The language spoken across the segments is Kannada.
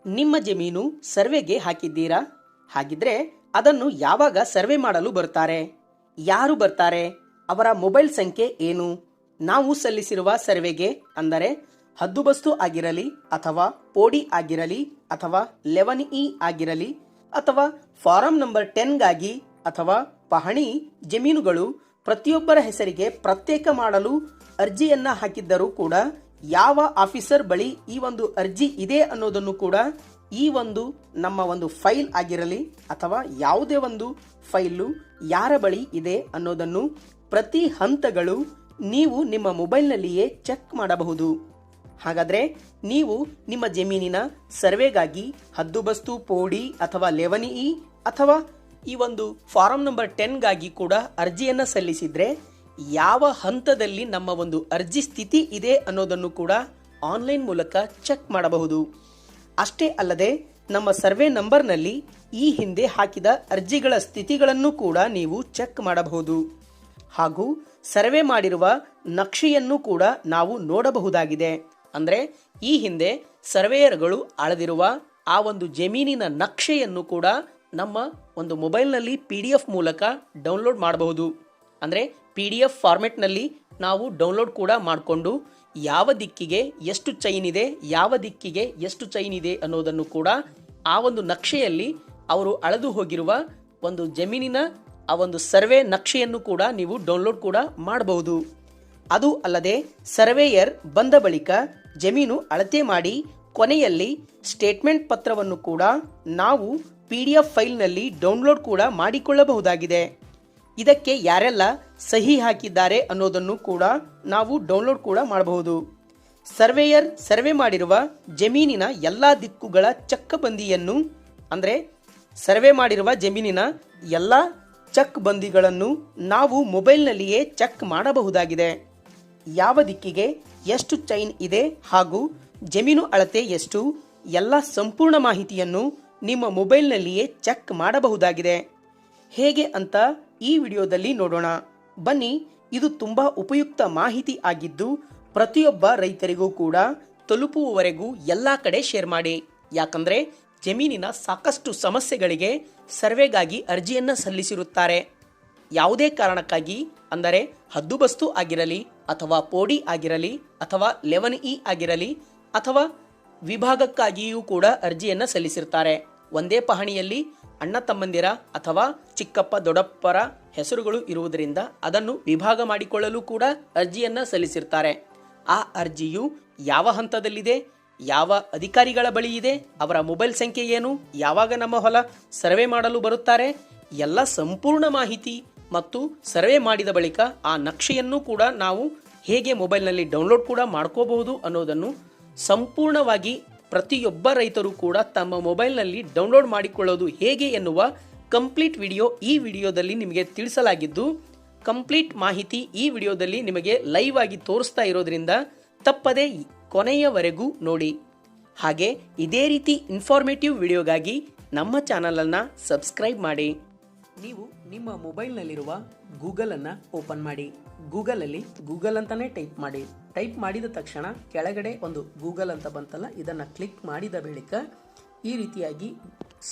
ನಿಮ್ಮ ಜಮೀನು ಸರ್ವೆಗೆ ಹಾಕಿದ್ದೀರಾ? ಹಾಗಿದ್ರೆ ಅದನ್ನು ಯಾವಾಗ ಸರ್ವೆ ಮಾಡಲು ಬರ್ತಾರೆ? ಯಾರು ಬರ್ತಾರೆ? ಅವರ ಮೊಬೈಲ್ ಸಂಖ್ಯೆ ಏನು? ನಾವು ಸಲ್ಲಿಸಿರುವ ಸರ್ವೆಗೆ ಅಂದರೆ ಹದ್ದುಬಸ್ತು ಆಗಿರಲಿ ಅಥವಾ ಪೋಡಿ ಆಗಿರಲಿ ಅಥವಾ 11E ಆಗಿರಲಿ ಅಥವಾ ಫಾರಂ ನಂಬರ್ 10ಗಾಗಿ ಅಥವಾ ಪಹಣಿ ಜಮೀನುಗಳು ಪ್ರತಿಯೊಬ್ಬರ ಹೆಸರಿಗೆ ಪ್ರತ್ಯೇಕ ಮಾಡಲು ಅರ್ಜಿಯನ್ನ ಹಾಕಿದ್ದರೂ ಕೂಡ ಯಾವ ಆಫೀಸರ್ ಬಳಿ ಈ ಒಂದು ಅರ್ಜಿ ಇದೆ ಅನ್ನೋದನ್ನು ಕೂಡ ಈ ಒಂದು ನಮ್ಮ ಒಂದು ಫೈಲ್ ಆಗಿರಲಿ ಅಥವಾ ಯಾವುದೇ ಒಂದು ಫೈಲು ಯಾರ ಬಳಿ ಇದೆ ಅನ್ನೋದನ್ನು ಪ್ರತಿ ಹಂತಗಳು ನೀವು ನಿಮ್ಮ ಮೊಬೈಲ್ನಲ್ಲಿಯೇ ಚೆಕ್ ಮಾಡಬಹುದು. ಹಾಗಾದ್ರೆ ನೀವು ನಿಮ್ಮ ಜಮೀನಿನ ಸರ್ವೆಗಾಗಿ ಹದ್ದುಬಸ್ತು ಪೋಡಿ ಅಥವಾ 11E ಅಥವಾ ಈ ಒಂದು ಫಾರಂ ನಂಬರ್ 10ಗಾಗಿ ಕೂಡ ಅರ್ಜಿಯನ್ನ ಸಲ್ಲಿಸಿದ್ರೆ ಯಾವ ಹಂತದಲ್ಲಿ ನಮ್ಮ ಒಂದು ಅರ್ಜಿ ಸ್ಥಿತಿ ಇದೆ ಅನ್ನೋದನ್ನು ಕೂಡ ಆನ್ಲೈನ್ ಮೂಲಕ ಚೆಕ್ ಮಾಡಬಹುದು. ಅಷ್ಟೇ ಅಲ್ಲದೆ ನಮ್ಮ ಸರ್ವೆ ನಂಬರ್ನಲ್ಲಿ ಈ ಹಿಂದೆ ಹಾಕಿದ ಅರ್ಜಿಗಳ ಸ್ಥಿತಿಗಳನ್ನು ಕೂಡ ನೀವು ಚೆಕ್ ಮಾಡಬಹುದು. ಹಾಗೂ ಸರ್ವೆ ಮಾಡಿರುವ ನಕ್ಷೆಯನ್ನು ಕೂಡ ನಾವು ನೋಡಬಹುದಾಗಿದೆ. ಅಂದ್ರೆ ಈ ಹಿಂದೆ ಸರ್ವೇಯರ್ಗಳು ಅಳೆದಿರುವ ಆ ಒಂದು ಜಮೀನಿನ ನಕ್ಷೆಯನ್ನು ಕೂಡ ನಮ್ಮ ಒಂದು ಮೊಬೈಲ್ನಲ್ಲಿ PDF ಮೂಲಕ ಡೌನ್ಲೋಡ್ ಮಾಡಬಹುದು. ಅಂದರೆ PDF ಫಾರ್ಮೆಟ್ನಲ್ಲಿ ನಾವು ಡೌನ್ಲೋಡ್ ಕೂಡ ಮಾಡಿಕೊಂಡು ಯಾವ ದಿಕ್ಕಿಗೆ ಎಷ್ಟು ಚೈನ್ ಇದೆ, ಯಾವ ದಿಕ್ಕಿಗೆ ಎಷ್ಟು ಚೈನ್ ಇದೆ ಅನ್ನೋದನ್ನು ಕೂಡ ಆ ಒಂದು ನಕ್ಷೆಯಲ್ಲಿ ಅವರು ಅಳೆದು ಹೋಗಿರುವ ಒಂದು ಜಮೀನಿನ ಆ ಒಂದು ಸರ್ವೆ ನಕ್ಷೆಯನ್ನು ಕೂಡ ನೀವು ಡೌನ್ಲೋಡ್ ಕೂಡ ಮಾಡಬಹುದು. ಅದು ಅಲ್ಲದೆ ಸರ್ವೇಯರ್ ಬಂದ ಬಳಿಕ ಜಮೀನು ಅಳತೆ ಮಾಡಿ ಕೊನೆಯಲ್ಲಿ ಸ್ಟೇಟ್ಮೆಂಟ್ ಪತ್ರವನ್ನು ಕೂಡ ನಾವು PDF ಫೈಲ್ನಲ್ಲಿ ಡೌನ್ಲೋಡ್ ಕೂಡ ಮಾಡಿಕೊಳ್ಳಬಹುದಾಗಿದೆ. ಇದಕ್ಕೆ ಯಾರೆಲ್ಲ ಸಹಿ ಹಾಕಿದ್ದಾರೆ ಅನ್ನೋದನ್ನು ಕೂಡ ನಾವು ಡೌನ್ಲೋಡ್ ಕೂಡ ಮಾಡಬಹುದು. ಸರ್ವೇಯರ್ ಸರ್ವೆ ಮಾಡಿರುವ ಜಮೀನಿನ ಎಲ್ಲ ದಿಕ್ಕುಗಳ ಚಕ್ಕಬಂದಿಯನ್ನು ಅಂದರೆ ಸರ್ವೆ ಮಾಡಿರುವ ಜಮೀನಿನ ಎಲ್ಲ ಚೆಕ್ ಬಂದಿಗಳನ್ನು ನಾವು ಮೊಬೈಲ್ನಲ್ಲಿಯೇ ಚೆಕ್ ಮಾಡಬಹುದಾಗಿದೆ. ಯಾವ ದಿಕ್ಕಿಗೆ ಎಷ್ಟು ಚೈನ್ ಇದೆ ಹಾಗೂ ಜಮೀನು ಅಳತೆ ಎಷ್ಟು ಎಲ್ಲ ಸಂಪೂರ್ಣ ಮಾಹಿತಿಯನ್ನು ನಿಮ್ಮ ಮೊಬೈಲ್ನಲ್ಲಿಯೇ ಚೆಕ್ ಮಾಡಬಹುದಾಗಿದೆ. ಹೇಗೆ ಅಂತ ಈ ವಿಡಿಯೋದಲ್ಲಿ ನೋಡೋಣ ಬನ್ನಿ. ಇದು ತುಂಬಾ ಉಪಯುಕ್ತ ಮಾಹಿತಿ ಆಗಿದ್ದು ಪ್ರತಿಯೊಬ್ಬ ರೈತರಿಗೂ ಕೂಡ ತಲುಪುವವರೆಗೂ ಎಲ್ಲ ಕಡೆ ಶೇರ್ ಮಾಡಿ. ಯಾಕಂದ್ರೆ ಜಮೀನಿನ ಸಾಕಷ್ಟು ಸಮಸ್ಯೆಗಳಿಗೆ ಸರ್ವೆಗಾಗಿ ಅರ್ಜಿಯನ್ನ ಸಲ್ಲಿಸಿರುತ್ತಾರೆ. ಯಾವುದೇ ಕಾರಣಕ್ಕಾಗಿ ಅಂದರೆ ಹದ್ದುಬಸ್ತು ಆಗಿರಲಿ ಅಥವಾ ಪೋಡಿ ಆಗಿರಲಿ ಅಥವಾ 11E ಆಗಿರಲಿ ಅಥವಾ ವಿಭಾಗಕ್ಕಾಗಿಯೂ ಕೂಡ ಅರ್ಜಿಯನ್ನ ಸಲ್ಲಿಸಿರ್ತಾರೆ. ಒಂದೇ ಪಹಣಿಯಲ್ಲಿ ಅಣ್ಣ ತಮ್ಮಂದಿರ ಅಥವಾ ಚಿಕ್ಕಪ್ಪ ದೊಡ್ಡಪ್ಪರ ಹೆಸರುಗಳು ಇರುವುದರಿಂದ ಅದನ್ನು ವಿಭಾಗ ಮಾಡಿಕೊಳ್ಳಲು ಕೂಡ ಅರ್ಜಿಯನ್ನ ಸಲ್ಲಿಸಿರ್ತಾರೆ. ಆ ಅರ್ಜಿಯು ಯಾವ ಹಂತದಲ್ಲಿದೆ, ಯಾವ ಅಧಿಕಾರಿಗಳ ಬಳಿ ಇದೆ, ಅವರ ಮೊಬೈಲ್ ಸಂಖ್ಯೆ ಏನು, ಯಾವಾಗ ನಮ್ಮ ಹೊಲ ಸರ್ವೆ ಮಾಡಲು ಬರುತ್ತಾರೆ, ಎಲ್ಲ ಸಂಪೂರ್ಣ ಮಾಹಿತಿ ಮತ್ತು ಸರ್ವೆ ಮಾಡಿದ ಬಳಿಕ ಆ ನಕ್ಷೆಯನ್ನು ಕೂಡ ನಾವು ಹೇಗೆ ಮೊಬೈಲ್ನಲ್ಲಿ ಡೌನ್ಲೋಡ್ ಕೂಡ ಮಾಡ್ಕೋಬಹುದು ಅನ್ನೋದನ್ನು ಸಂಪೂರ್ಣವಾಗಿ ಪ್ರತಿಯೊಬ್ಬ ರೈತರು ಕೂಡ ತಮ್ಮ ಮೊಬೈಲ್ನಲ್ಲಿ ಡೌನ್ಲೋಡ್ ಮಾಡಿಕೊಳ್ಳೋದು ಹೇಗೆ ಎನ್ನುವ ಕಂಪ್ಲೀಟ್ ವಿಡಿಯೋ ಈ ವಿಡಿಯೋದಲ್ಲಿ ನಿಮಗೆ ತಿಳಿಸಲಾಗಿದ್ದು, ಕಂಪ್ಲೀಟ್ ಮಾಹಿತಿ ಈ ವಿಡಿಯೋದಲ್ಲಿ ನಿಮಗೆ ಲೈವ್ ಆಗಿ ತೋರಿಸ್ತಾ ಇರೋದ್ರಿಂದ ತಪ್ಪದೆ ಕೊನೆಯವರೆಗೂ ನೋಡಿ. ಹಾಗೆ ಇದೇ ರೀತಿ ಇನ್ಫಾರ್ಮೇಟಿವ್ ವಿಡಿಯೋಗಾಗಿ ನಮ್ಮ ಚಾನಲನ್ನು ಸಬ್ಸ್ಕ್ರೈಬ್ ಮಾಡಿ. ನೀವು ನಿಮ್ಮ ಮೊಬೈಲ್ನಲ್ಲಿರುವ ಗೂಗಲನ್ನು ಓಪನ್ ಮಾಡಿ. ಗೂಗಲಲ್ಲಿ ಗೂಗಲ್ ಅಂತಾನೆ ಟೈಪ್ ಮಾಡಿ. ಟೈಪ್ ಮಾಡಿದ ತಕ್ಷಣ ಕೆಳಗಡೆ ಒಂದು ಗೂಗಲ್ ಅಂತ ಬಂತಲ್ಲ, ಇದನ್ನು ಕ್ಲಿಕ್ ಮಾಡಿದ ಬಳಿಕ ಈ ರೀತಿಯಾಗಿ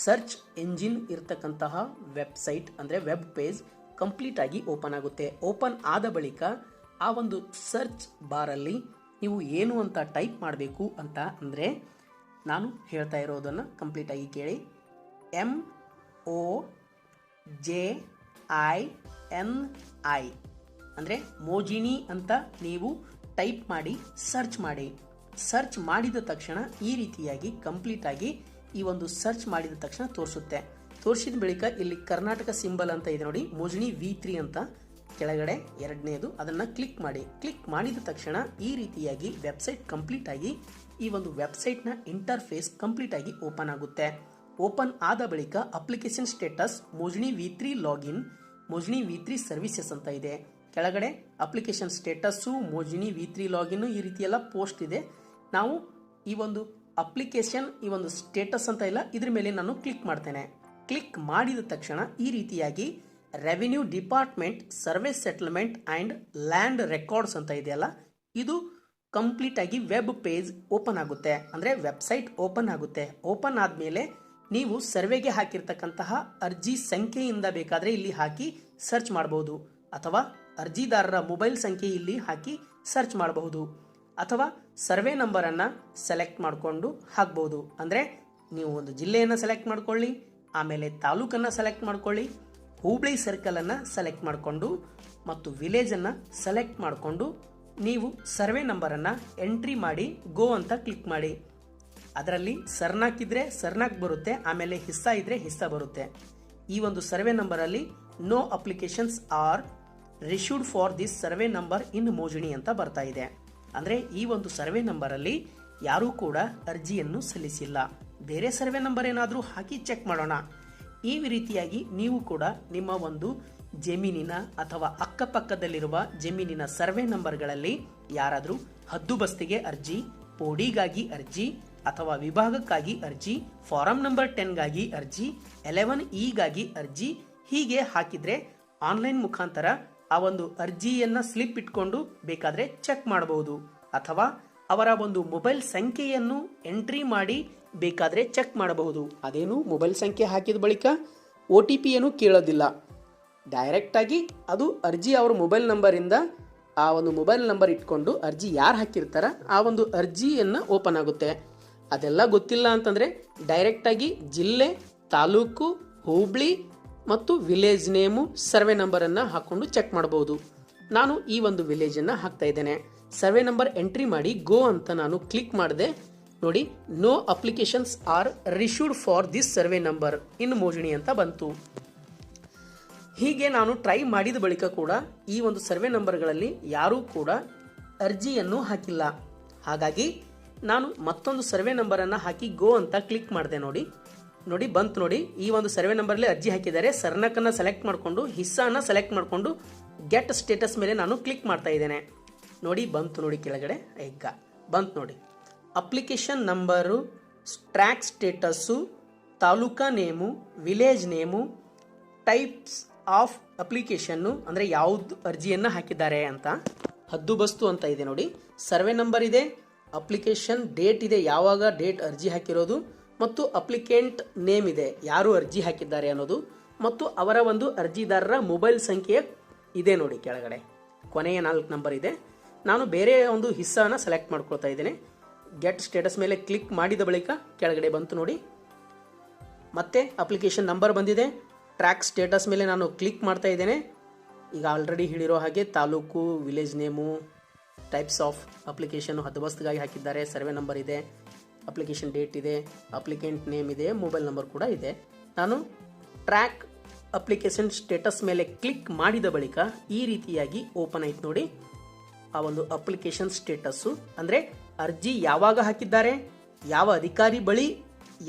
ಸರ್ಚ್ ಎಂಜಿನ್ ಇರ್ತಕ್ಕಂತಹ ವೆಬ್ಸೈಟ್ ಅಂದರೆ ವೆಬ್ ಪೇಜ್ ಕಂಪ್ಲೀಟ್ ಆಗಿ ಓಪನ್ ಆಗುತ್ತೆ. ಓಪನ್ ಆದ ಬಳಿಕ ಆ ಒಂದು ಸರ್ಚ್ ಬಾರಲ್ಲಿ ನೀವು ಏನು ಅಂತ ಟೈಪ್ ಮಾಡಬೇಕು ಅಂತ ಅಂದರೆ ನಾನು ಹೇಳ್ತಾ ಇರೋದನ್ನು ಕಂಪ್ಲೀಟ್ ಆಗಿ ಕೇಳಿ. MOJINI ಅಂದರೆ ಮೋಜಿನಿ ಅಂತ ನೀವು ಟೈಪ್ ಮಾಡಿ ಸರ್ಚ್ ಮಾಡಿ. ಸರ್ಚ್ ಮಾಡಿದ ತಕ್ಷಣ ಈ ರೀತಿಯಾಗಿ ಕಂಪ್ಲೀಟ್ ಆಗಿ ಈ ಒಂದು ಸರ್ಚ್ ಮಾಡಿದ ತಕ್ಷಣ ತೋರಿಸುತ್ತೆ. ತೋರಿಸಿದ ಬಳಿಕ ಇಲ್ಲಿ ಕರ್ನಾಟಕ ಸಿಂಬಲ್ ಅಂತ ಇದೆ ನೋಡಿ, ಮೋಜಿನಿ V3 ಅಂತ ಕೆಳಗಡೆ ಎರಡನೇದು, ಅದನ್ನು ಕ್ಲಿಕ್ ಮಾಡಿ. ಕ್ಲಿಕ್ ಮಾಡಿದ ತಕ್ಷಣ ಈ ರೀತಿಯಾಗಿ ವೆಬ್ಸೈಟ್ ಕಂಪ್ಲೀಟ್ ಆಗಿ ಈ ಒಂದು ವೆಬ್ಸೈಟ್ನ ಇಂಟರ್ಫೇಸ್ ಕಂಪ್ಲೀಟ್ ಆಗಿ ಓಪನ್ ಆಗುತ್ತೆ. ಓಪನ್ ಆದ ಬಳಿಕ application status Mojini V3 login, Mojini V3 services ಅಂತ ಇದೆ. ಕೆಳಗಡೆ ಅಪ್ಲಿಕೇಶನ್ ಸ್ಟೇಟಸ್ಸು, ಮೋಜಿನಿ V3 ಲಾಗಿನ್ ಈ ರೀತಿ ಎಲ್ಲ ಪೋಸ್ಟ್ ಇದೆ. ನಾವು ಈ ಒಂದು ಅಪ್ಲಿಕೇಶನ್ ಈ ಒಂದು ಸ್ಟೇಟಸ್ ಅಂತ ಇಲ್ಲ, ಇದ್ರ ಮೇಲೆ ನಾನು ಕ್ಲಿಕ್ ಮಾಡ್ತೇನೆ. ಕ್ಲಿಕ್ ಮಾಡಿದ ತಕ್ಷಣ ಈ ರೀತಿಯಾಗಿ revenue department survey settlement and land records ಅಂತ ಇದೆಯಲ್ಲ, ಇದು ಕಂಪ್ಲೀಟ್ ಆಗಿ ವೆಬ್ ಪೇಜ್ ಓಪನ್ ಆಗುತ್ತೆ, ಅಂದರೆ ವೆಬ್ಸೈಟ್ ಓಪನ್ ಆಗುತ್ತೆ. ಓಪನ್ ಆದಮೇಲೆ ನೀವು ಸರ್ವೆಗೆ ಹಾಕಿರ್ತಕ್ಕಂತಹ ಅರ್ಜಿ ಸಂಖ್ಯೆಯಿಂದ ಬೇಕಾದರೆ ಇಲ್ಲಿ ಹಾಕಿ ಸರ್ಚ್ ಮಾಡಬಹುದು, ಅಥವಾ ಅರ್ಜಿದಾರರ ಮೊಬೈಲ್ ಸಂಖ್ಯೆ ಇಲ್ಲಿ ಹಾಕಿ ಸರ್ಚ್ ಮಾಡಬಹುದು, ಅಥವಾ ಸರ್ವೆ ನಂಬರನ್ನು ಸೆಲೆಕ್ಟ್ ಮಾಡಿಕೊಂಡು ಹಾಕ್ಬೋದು. ಅಂದರೆ ನೀವು ಒಂದು ಜಿಲ್ಲೆಯನ್ನು ಸೆಲೆಕ್ಟ್ ಮಾಡ್ಕೊಳ್ಳಿ, ಆಮೇಲೆ ತಾಲೂಕನ್ನು ಸೆಲೆಕ್ಟ್ ಮಾಡ್ಕೊಳ್ಳಿ, ಹುಬ್ಳಿ ಸರ್ಕಲನ್ನು ಸೆಲೆಕ್ಟ್ ಮಾಡಿಕೊಂಡು ಮತ್ತು ವಿಲೇಜನ್ನು ಸೆಲೆಕ್ಟ್ ಮಾಡಿಕೊಂಡು ನೀವು ಸರ್ವೆ ನಂಬರನ್ನು ಎಂಟ್ರಿ ಮಾಡಿ ಗೋ ಅಂತ ಕ್ಲಿಕ್ ಮಾಡಿ. ಅದರಲ್ಲಿ ಸರ್ನಾಕ್ ಇದ್ರೆ ಸರ್ನಾಕ್ ಬರುತ್ತೆ, ಆಮೇಲೆ ಹಿಸ್ಸಾ ಇದ್ರೆ ಹಿಸ್ಸಾ ಬರುತ್ತೆ. ಈ ಒಂದು ಸರ್ವೆ ನಂಬರಲ್ಲಿ no applications are reissued for this survey number in Mojini ಅಂತ ಬರ್ತಾ ಇದೆ. ಅಂದರೆ ಈ ಒಂದು ಸರ್ವೆ ನಂಬರಲ್ಲಿ ಯಾರೂ ಕೂಡ ಅರ್ಜಿಯನ್ನು ಸಲ್ಲಿಸಿಲ್ಲ. ಬೇರೆ ಸರ್ವೆ ನಂಬರ್ ಏನಾದರೂ ಹಾಕಿ ಚೆಕ್ ಮಾಡೋಣ. ಈ ರೀತಿಯಾಗಿ ನೀವು ಕೂಡ ನಿಮ್ಮ ಒಂದು ಜಮೀನಿನ ಅಥವಾ ಅಕ್ಕಪಕ್ಕದಲ್ಲಿರುವ ಜಮೀನಿನ ಸರ್ವೆ ನಂಬರ್ಗಳಲ್ಲಿ ಯಾರಾದರೂ ಹದ್ದುಬಸ್ತಿಗೆ ಅರ್ಜಿ, ಪೋಡಿಗಾಗಿ ಅರ್ಜಿ, ಅಥವಾ ವಿಭಾಗಕ್ಕಾಗಿ ಅರ್ಜಿ, ಫಾರಂ ನಂಬರ್ 10ಗಾಗಿ ಅರ್ಜಿ, 11E ಅರ್ಜಿ ಹೀಗೆ ಹಾಕಿದ್ರೆ ಆನ್ಲೈನ್ ಮುಖಾಂತರ ಆ ಒಂದು ಅರ್ಜಿಯನ್ನ ಸ್ಲಿಪ್ ಇಟ್ಕೊಂಡು ಬೇಕಾದ್ರೆ ಚೆಕ್ ಮಾಡಬಹುದು, ಅಥವಾ ಅವರ ಒಂದು ಮೊಬೈಲ್ ಸಂಖ್ಯೆಯನ್ನು ಎಂಟ್ರಿ ಮಾಡಿ ಬೇಕಾದ್ರೆ ಚೆಕ್ ಮಾಡಬಹುದು. ಅದೇನು ಮೊಬೈಲ್ ಸಂಖ್ಯೆ ಹಾಕಿದ ಬಳಿಕ OTP ಏನು ಕೇಳೋದಿಲ್ಲ. ಡೈರೆಕ್ಟಾಗಿ ಅದು ಅರ್ಜಿ ಅವ್ರ ಮೊಬೈಲ್ ನಂಬರಿಂದ ಆ ಒಂದು ಮೊಬೈಲ್ ನಂಬರ್ ಇಟ್ಕೊಂಡು ಅರ್ಜಿ ಯಾರು ಹಾಕಿರ್ತಾರ ಆ ಒಂದು ಅರ್ಜಿಯನ್ನು ಓಪನ್ ಆಗುತ್ತೆ. ಅದೆಲ್ಲ ಗೊತ್ತಿಲ್ಲ ಅಂತಂದರೆ ಡೈರೆಕ್ಟಾಗಿ ಜಿಲ್ಲೆ, ತಾಲೂಕು, ಹುಬ್ಳಿ ಮತ್ತು ವಿಲೇಜ್ ನೇಮು, ಸರ್ವೆ ನಂಬರನ್ನು ಹಾಕ್ಕೊಂಡು ಚೆಕ್ ಮಾಡಬಹುದು. ನಾನು ಈ ಒಂದು ವಿಲೇಜನ್ನು ಹಾಕ್ತಾ ಇದ್ದೇನೆ. ಸರ್ವೆ ನಂಬರ್ ಎಂಟ್ರಿ ಮಾಡಿ ಗೋ ಅಂತ ನಾನು ಕ್ಲಿಕ್ ಮಾಡಿದೆ. ನೋಡಿ, no applications are reissued for this survey number in Mojini ಅಂತ ಬಂತು. ಹೀಗೆ ನಾನು ಟ್ರೈ ಮಾಡಿದ ಬಳಿಕ ಕೂಡ ಈ ಒಂದು ಸರ್ವೆ ನಂಬರ್ಗಳಲ್ಲಿ ಯಾರೂ ಕೂಡ ಅರ್ಜಿಯನ್ನು ಹಾಕಿಲ್ಲ. ಹಾಗಾಗಿ ನಾನು ಮತ್ತೊಂದು ಸರ್ವೆ ನಂಬರನ್ನು ಹಾಕಿ ಗೋ ಅಂತ ಕ್ಲಿಕ್ ಮಾಡಿದೆ. ನೋಡಿ ಬಂತು. ನೋಡಿ, ಈ ಒಂದು ಸರ್ವೆ ನಂಬರ್ಲಿ ಅರ್ಜಿ ಹಾಕಿದ್ದಾರೆ. ಸರ್ನಕನ್ನು ಸೆಲೆಕ್ಟ್ ಮಾಡಿಕೊಂಡು ಹಿಸ್ಸಾನ ಸೆಲೆಕ್ಟ್ ಮಾಡಿಕೊಂಡು ಗೆಟ್ ಸ್ಟೇಟಸ್ ಮೇಲೆ ನಾನು ಕ್ಲಿಕ್ ಮಾಡ್ತಾ ಇದ್ದೇನೆ. ನೋಡಿ ಬಂತು. ನೋಡಿ ಕೆಳಗಡೆ ಈಗ ಬಂತು. ನೋಡಿ, application number, track status, taluka name, village name, types of application ಅಂದರೆ ಯಾವುದು ಅರ್ಜಿಯನ್ನು ಹಾಕಿದ್ದಾರೆ ಅಂತ, ಹದ್ದುಬಸ್ತು ಅಂತ ಇದೆ. ನೋಡಿ, ಸರ್ವೆ ನಂಬರ್ ಇದೆ, ಅಪ್ಲಿಕೇಶನ್ ಡೇಟ್ ಇದೆ, ಯಾವಾಗ ಡೇಟ್ ಅರ್ಜಿ ಹಾಕಿರೋದು, ಮತ್ತು ಅಪ್ಲಿಕೆಂಟ್ ನೇಮ್ ಇದೆ, ಯಾರು ಅರ್ಜಿ ಹಾಕಿದ್ದಾರೆ ಅನ್ನೋದು, ಮತ್ತು ಅವರ ಒಂದು ಅರ್ಜಿದಾರರ ಮೊಬೈಲ್ ಸಂಖ್ಯೆ ಇದೆ. ನೋಡಿ ಕೆಳಗಡೆ ಕೊನೆಯ 4 ನಂಬರ್ ಇದೆ. ನಾನು ಬೇರೆ ಒಂದು ಹಿಸ್ಸಾನ ಸೆಲೆಕ್ಟ್ ಮಾಡ್ಕೊಳ್ತಾ ಇದ್ದೇನೆ. ಗೆಟ್ ಸ್ಟೇಟಸ್ ಮೇಲೆ ಕ್ಲಿಕ್ ಮಾಡಿದ ಬಳಿಕ ಕೆಳಗಡೆ ಬಂತು. ನೋಡಿ, ಮತ್ತೆ ಅಪ್ಲಿಕೇಶನ್ ನಂಬರ್ ಬಂದಿದೆ. ಟ್ರ್ಯಾಕ್ ಸ್ಟೇಟಸ್ ಮೇಲೆ ನಾನು ಕ್ಲಿಕ್ ಮಾಡ್ತಾ ಇದ್ದೇನೆ. ಈಗ ಆಲ್ರೆಡಿ ಹೇಳಿರೋ ಹಾಗೆ taluk, village name, types of application ಹದ್ದುಬಸ್ತಿಗಾಗಿ ಹಾಕಿದ್ದಾರೆ, ಸರ್ವೆ ನಂಬರ್ ಇದೆ, ಅಪ್ಲಿಕೇಶನ್ ಡೇಟ್ ಇದೆ, ಅಪ್ಲಿಕೆಂಟ್ ನೇಮ್ ಇದೆ, ಮೊಬೈಲ್ ನಂಬರ್ ಕೂಡ ಇದೆ. ನಾನು ಟ್ರ್ಯಾಕ್ ಅಪ್ಲಿಕೇಶನ್ ಸ್ಟೇಟಸ್ ಮೇಲೆ ಕ್ಲಿಕ್ ಮಾಡಿದ ಬಳಿಕ ಈ ರೀತಿಯಾಗಿ ಓಪನ್ ಆಯ್ತು. ನೋಡಿ, ಆ ಒಂದು ಅಪ್ಲಿಕೇಶನ್ ಸ್ಟೇಟಸ್ಸು ಅಂದರೆ ಅರ್ಜಿ ಯಾವಾಗ ಹಾಕಿದ್ದಾರೆ, ಯಾವ ಅಧಿಕಾರಿ ಬಳಿ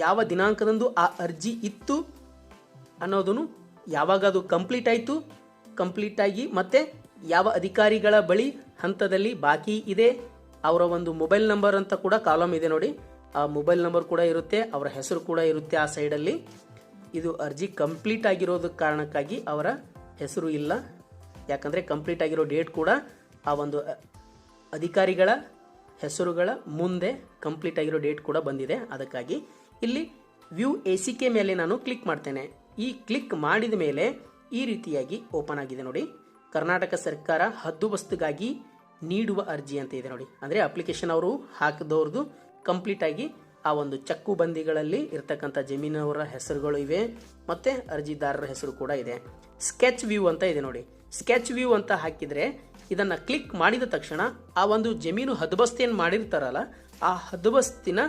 ಯಾವ ದಿನಾಂಕದಂದು ಆ ಅರ್ಜಿ ಇತ್ತು ಅನ್ನೋದನ್ನು, ಯಾವಾಗ ಅದು ಕಂಪ್ಲೀಟ್ ಆಯಿತು, ಕಂಪ್ಲೀಟ್ ಆಗಿ ಮತ್ತೆ ಯಾವ ಅಧಿಕಾರಿಗಳ ಬಳಿ ಹಂತದಲ್ಲಿ ಬಾಕಿ ಇದೆ, ಅವರ ಒಂದು ಮೊಬೈಲ್ ನಂಬರ್ ಅಂತ ಕೂಡ ಕಾಲಮ್ ಇದೆ. ನೋಡಿ, ಆ ಮೊಬೈಲ್ ನಂಬರ್ ಕೂಡ ಇರುತ್ತೆ, ಅವರ ಹೆಸರು ಕೂಡ ಇರುತ್ತೆ ಆ ಸೈಡಲ್ಲಿ. ಇದು ಅರ್ಜಿ ಕಂಪ್ಲೀಟ್ ಆಗಿರೋದ ಕಾರಣಕ್ಕಾಗಿ ಅವರ ಹೆಸರು ಇಲ್ಲ, ಯಾಕಂದರೆ ಕಂಪ್ಲೀಟ್ ಆಗಿರೋ ಡೇಟ್ ಕೂಡ ಆ ಒಂದು ಅಧಿಕಾರಿಗಳ ಹೆಸರುಗಳ ಮುಂದೆ ಕಂಪ್ಲೀಟ್ ಆಗಿರೋ ಡೇಟ್ ಕೂಡ ಬಂದಿದೆ. ಅದಕ್ಕಾಗಿ ಇಲ್ಲಿ ವ್ಯೂ ACK ಮೇಲೆ ನಾನು ಕ್ಲಿಕ್ ಮಾಡ್ತೇನೆ. ಈ ಕ್ಲಿಕ್ ಮಾಡಿದ ಮೇಲೆ ಈ ರೀತಿಯಾಗಿ ಓಪನ್ ಆಗಿದೆ. ನೋಡಿ, ಕರ್ನಾಟಕ ಸರ್ಕಾರ ಹದ್ದುಬಸ್ತಿಗಾಗಿ ನೀಡುವ ಅರ್ಜಿ ಅಂತ ಇದೆ. ನೋಡಿ, ಅಂದರೆ ಅಪ್ಲಿಕೇಶನ್ ಅವರು ಹಾಕಿದವ್ರದ್ದು ಕಂಪ್ಲೀಟ್ ಆಗಿ ಆ ಒಂದು ಚಕ್ಕು ಬಂದಿಗಳಲ್ಲಿ ಇರ್ತಕ್ಕಂಥ ಜಮೀನವರ ಹೆಸರುಗಳು ಇವೆ, ಮತ್ತೆ ಅರ್ಜಿದಾರರ ಹೆಸರು ಕೂಡ ಇದೆ. ಸ್ಕೆಚ್ ವ್ಯೂ ಅಂತ ಇದೆ. ನೋಡಿ, ಸ್ಕೆಚ್ ವ್ಯೂ ಅಂತ ಹಾಕಿದರೆ ಇದನ್ನು ಕ್ಲಿಕ್ ಮಾಡಿದ ತಕ್ಷಣ ಆ ಒಂದು ಜಮೀನು ಹದ್ದುಬಸ್ತಿಯನ್ನು ಮಾಡಿರ್ತಾರಲ್ಲ, ಆ ಹದ್ದುಬಸ್ತಿನ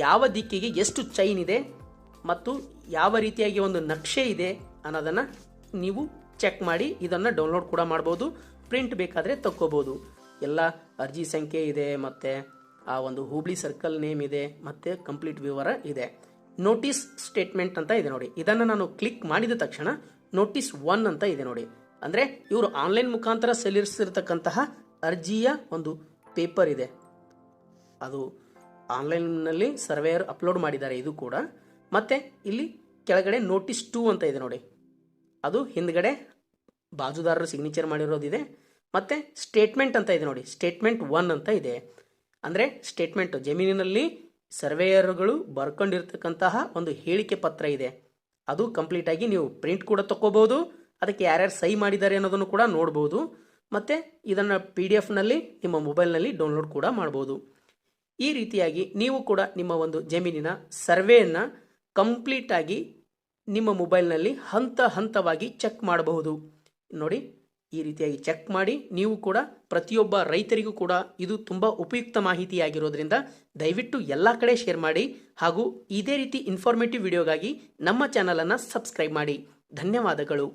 ಯಾವ ದಿಕ್ಕಿಗೆ ಎಷ್ಟು ಚೈನ್ ಇದೆ ಮತ್ತು ಯಾವ ರೀತಿಯಾಗಿ ಒಂದು ನಕ್ಷೆ ಇದೆ ಅನ್ನೋದನ್ನು ನೀವು ಚೆಕ್ ಮಾಡಿ ಇದನ್ನು ಡೌನ್ಲೋಡ್ ಕೂಡ ಮಾಡ್ಬೋದು. ಪ್ರಿಂಟ್ ಬೇಕಾದರೆ ತಕ್ಕೋಬೋದು. ಎಲ್ಲ ಅರ್ಜಿ ಸಂಖ್ಯೆ ಇದೆ, ಮತ್ತು ಆ ಒಂದು ಹುಬ್ಳಿ ಸರ್ಕಲ್ ನೇಮ್ ಇದೆ, ಮತ್ತು ಕಂಪ್ಲೀಟ್ ವಿವರ ಇದೆ. ನೋಟಿಸ್ ಸ್ಟೇಟ್ಮೆಂಟ್ ಅಂತ ಇದೆ. ನೋಡಿ, ಇದನ್ನು ನಾನು ಕ್ಲಿಕ್ ಮಾಡಿದ ತಕ್ಷಣ ನೋಟಿಸ್ 1 ಅಂತ ಇದೆ. ನೋಡಿ, ಅಂದರೆ ಇವರು ಆನ್ಲೈನ್ ಮುಖಾಂತರ ಸಲ್ಲಿಸಿರ್ತಕ್ಕಂತಹ ಅರ್ಜಿಯ ಒಂದು ಪೇಪರ್ ಇದೆ, ಅದು ಆನ್ಲೈನ್ನಲ್ಲಿ ಸರ್ವೇಯರ್ ಅಪ್ಲೋಡ್ ಮಾಡಿದ್ದಾರೆ ಇದು ಕೂಡ. ಮತ್ತು ಇಲ್ಲಿ ಕೆಳಗಡೆ ನೋಟಿಸ್ 2 ಅಂತ ಇದೆ. ನೋಡಿ, ಅದು ಹಿಂದ್ಗಡೆ ಬಾಜುದಾರರು ಸಿಗ್ನೇಚರ್ ಮಾಡಿರೋದಿದೆ. ಮತ್ತು ಸ್ಟೇಟ್ಮೆಂಟ್ ಅಂತ ಇದೆ. ನೋಡಿ, ಸ್ಟೇಟ್ಮೆಂಟ್ 1 ಅಂತ ಇದೆ. ಅಂದರೆ ಸ್ಟೇಟ್ಮೆಂಟ್, ಜಮೀನಿನಲ್ಲಿ ಸರ್ವೇಯರ್ಗಳು ಬರ್ಕೊಂಡಿರ್ತಕ್ಕಂತಹ ಒಂದು ಹೇಳಿಕೆ ಪತ್ರ ಇದೆ. ಅದು ಕಂಪ್ಲೀಟ್ ಆಗಿ ನೀವು ಪ್ರಿಂಟ್ ಕೂಡ ತಗೋಬಹುದು. ಅದಕ್ಕೆ ಯಾರ್ಯಾರು ಸಹಿ ಮಾಡಿದ್ದಾರೆ ಅನ್ನೋದನ್ನು ಕೂಡ ನೋಡ್ಬೋದು. ಮತ್ತು ಇದನ್ನು PDF-ನಲ್ಲಿ ನಿಮ್ಮ ಮೊಬೈಲ್ನಲ್ಲಿ ಡೌನ್ಲೋಡ್ ಕೂಡ ಮಾಡ್ಬೋದು. ಈ ರೀತಿಯಾಗಿ ನೀವು ಕೂಡ ನಿಮ್ಮ ಒಂದು ಜಮೀನಿನ ಸರ್ವೆಯನ್ನು ಕಂಪ್ಲೀಟಾಗಿ ನಿಮ್ಮ ಮೊಬೈಲ್ನಲ್ಲಿ ಹಂತ ಹಂತವಾಗಿ ಚೆಕ್ ಮಾಡಬಹುದು. ನೋಡಿ, ಈ ರೀತಿಯಾಗಿ ಚೆಕ್ ಮಾಡಿ ನೀವು ಕೂಡ ಪ್ರತಿಯೊಬ್ಬ ರೈತರಿಗೂ ಕೂಡ ಇದು ತುಂಬ ಉಪಯುಕ್ತ ಮಾಹಿತಿಯಾಗಿರೋದ್ರಿಂದ ದಯವಿಟ್ಟು ಎಲ್ಲ ಕಡೆ ಶೇರ್ ಮಾಡಿ. ಹಾಗೂ ಇದೇ ರೀತಿ ಇನ್ಫಾರ್ಮೇಟಿವ್ ವಿಡಿಯೋಗಾಗಿ ನಮ್ಮ ಚಾನಲನ್ನು ಸಬ್ಸ್ಕ್ರೈಬ್ ಮಾಡಿ. ಧನ್ಯವಾದಗಳು.